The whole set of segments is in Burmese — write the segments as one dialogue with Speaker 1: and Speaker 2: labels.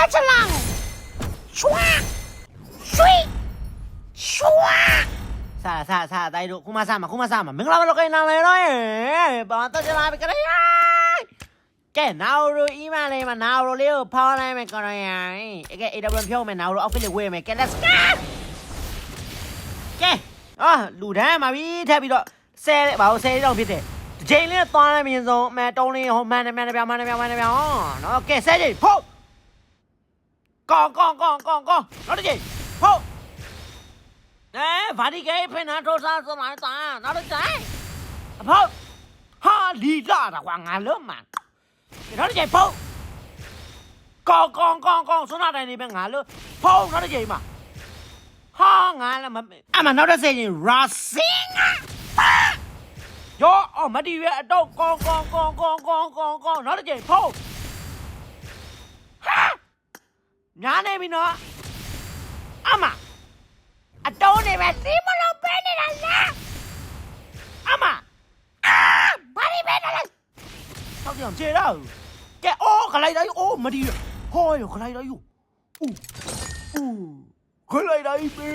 Speaker 1: touch along 唰水唰啥呆住库玛萨嘛မင်္ဂလာပါလို့ကိန်းလာလေတော့ဘာတော့ကြလာပြီကြရကဲနောက်ရအီးမလေးမှာနောက်ရလေးကိုဖောင်းလိုက်မယ်ကြရကဲ AW ဖြုံးမယ်နောက်ရ outfit လေးဝေးမယ်ကဲ let's go ကဲလူတန်းမှာပြီးထပ်ပြီးတော့ဆဲဘာလို့ဆဲတော့ဖြစ်တယ်ဒီချိန်လေးသွားလိုက်မြင်ဆုံးအမဲတုံးလေးဟိုမှန်တယ်ပြောင်းနော်ကဲဆဲချိန်ဖို့ကောနောက်တစ်ချိန်ဖို့ဗာဒီကေဖိနာထိုးစားစမိုင်းတာနောက်တစ်ချိန်အဖို့ဟာလီလာတာကွာငါလုံးမှာနောက်တစ်ချိန်ဖို့ကောစွနာတိုင်းနေပဲငါလို့ဖို့နောက်တစ်ချိန်မှာဟာငါလည်းအမနောက်တစ်ချိန်ရာစင်းယောမတီးရအတော့ကောနောက်တစ်ချိန်ဖို့ဟာညာနေပြီနော်အမအတုံးနေပဲစီးမလို့ပဲနေတာလားအမဘာလို့ပဲနေလဲတော့ကြောင်ကျေတော့ကဲခလိုက်တိုင်းမတီးရဟောရခလိုက်တိုင်းခလိုက်တိုင်းပဲ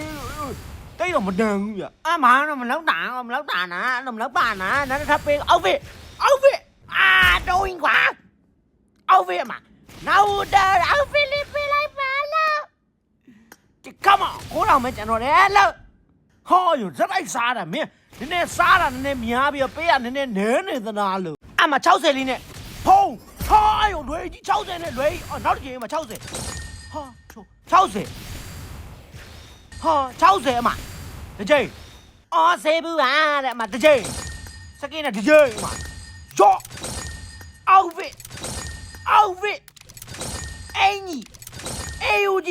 Speaker 1: တိတ်တော့မတန်ဘူးဗျအမတော့မလောက်တာနာမလောက်ပါနာနောက်တစ်ထပ်ပေး outfit တော့ရင်ကွာ outfit အမနောက်တော့ outfit လေးပေးလိုက်ပါလားCome on ကိုတော်မကျန်တော့တယ်လို့ဟောယူစက်စားတာမင်းနည်းနည်းစားတာနည်းနည်းများပြီးပေးရနည်းနည်းနဲနေသနာလို့အမ60လေးနဲ့ဖုံးဟာယူလွေကြီး60နဲ့လွေနောက်တစ်ချိန်မှာ60ဟာ60အမတစ်ချိန်ဆေးဘူးပါတဲ့အမတစ်ချိန်စကင်းနဲ့တစ်ချိန်အမရော့ outfit အင်ကြီးAUG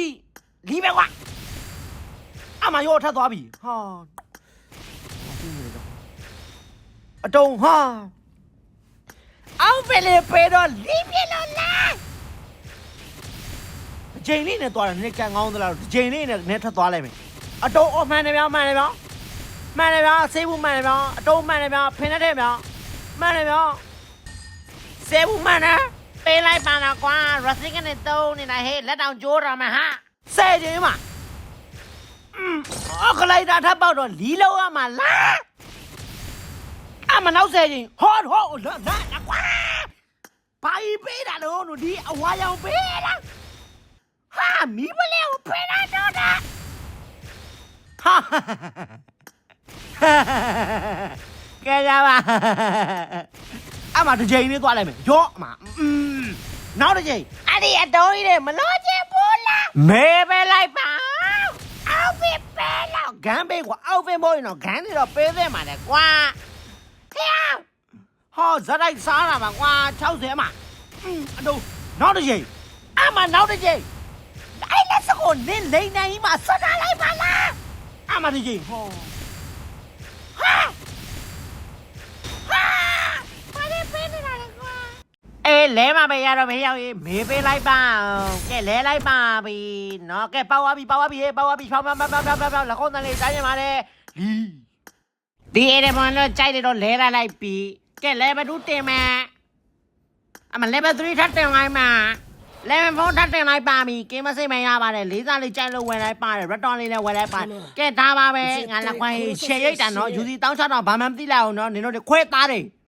Speaker 1: လီးပဲကွာအမရောထပ်သွားပြီဟာအတုံးဟာအောက်ဖက်လေးပေးတော့လီးပြလို့လားအချိန်လေးနဲ့သွားတယ်နည်းကန်ကောင်းသလားအချိန်လေးနဲ့ထပ်သွားလိုက်မယ်အတုံးမှန်တယ်ဗျာဆေးဘူးမှန်တယ်ဗျာအတုံးမှန်တယ်ဗျာဖင်တဲ့ဗျာမှန်တယ်ဗျာဆေးဘူးမှန်တယ်ပေးလိုက်ပါတော့ကွာရစင်းကနေတုံးနေတာဟဲ့လက်တောင်ကျိုးတော့မှာဟာဆဲခြင်းမှာခလိုက်တာထပ်ပေါက်တော့လီးလုံးရမှာလားအမနောက်ဆဲခြင်းဟောလာကွာဘာကြီးပေးတာလို့ဒီအဝါရောင်ပေးလားဟာမီးပလဲကိုပေးတာတော့တာဟာကဲကြပါအမတစ်ချိန်လေးသွားလိုက်မယ်ရော့အမနောက်တစ်ချိန်အဲ့ဒီအတော်ကြီးတွေမလို့ချင်ဘူးလားမဲပဲလိုက်ပါအောက်ဖစ်ပဲလောက်ဂန်းပေးကွာအောက်ဖစ်မို့ရင်တော့ဂန်းတွေတော့ပေးသင့်ပါလေကွာဟဲ့ဟောဇက်လိုက်စားတာပါကွာ60အမအတူနောက်တစ်ချိန်အမနောက်တစ်ချိန်အဲ့လက်စကိုနင်းလိန်နိုင်ကြီးမှာဆွတ်ထားလိုက်ပါလားအမတစ်ချိန်ဟောလဲမပဲရတော့မရောက်ရေးမေးပေးလိုက်ပါကဲလဲလိုက်ပါပြီနော်ကဲပေါက်သွားပြီဖောင်းလကုန်းတန်လေးတိုင်းရပါတယ်ဒီအဲ့ဒါမှတော့ကြိုက်တယ်တော့လဲလိုက်ပြီကဲ level 2တင်မယ်အမ level 3ထပ်တင်လိုက်မှာ level 4ထပ်တင်လိုက်ပါပြီကင်းမစိတ်မရပါတယ်လေးစားလေးကြိုက်လို့ဝယ်လိုက်ပါတယ် return လေးလည်းဝယ်လိုက်ပါတယ်ကဲဒါပါပဲငါလက်ခွဲရှယ်ရိတ်တာနော်ယူစီတောင်းချတော့ဘာမှမသိလိုက်အောင်နော်နင်တို့ခွဲသားတယ်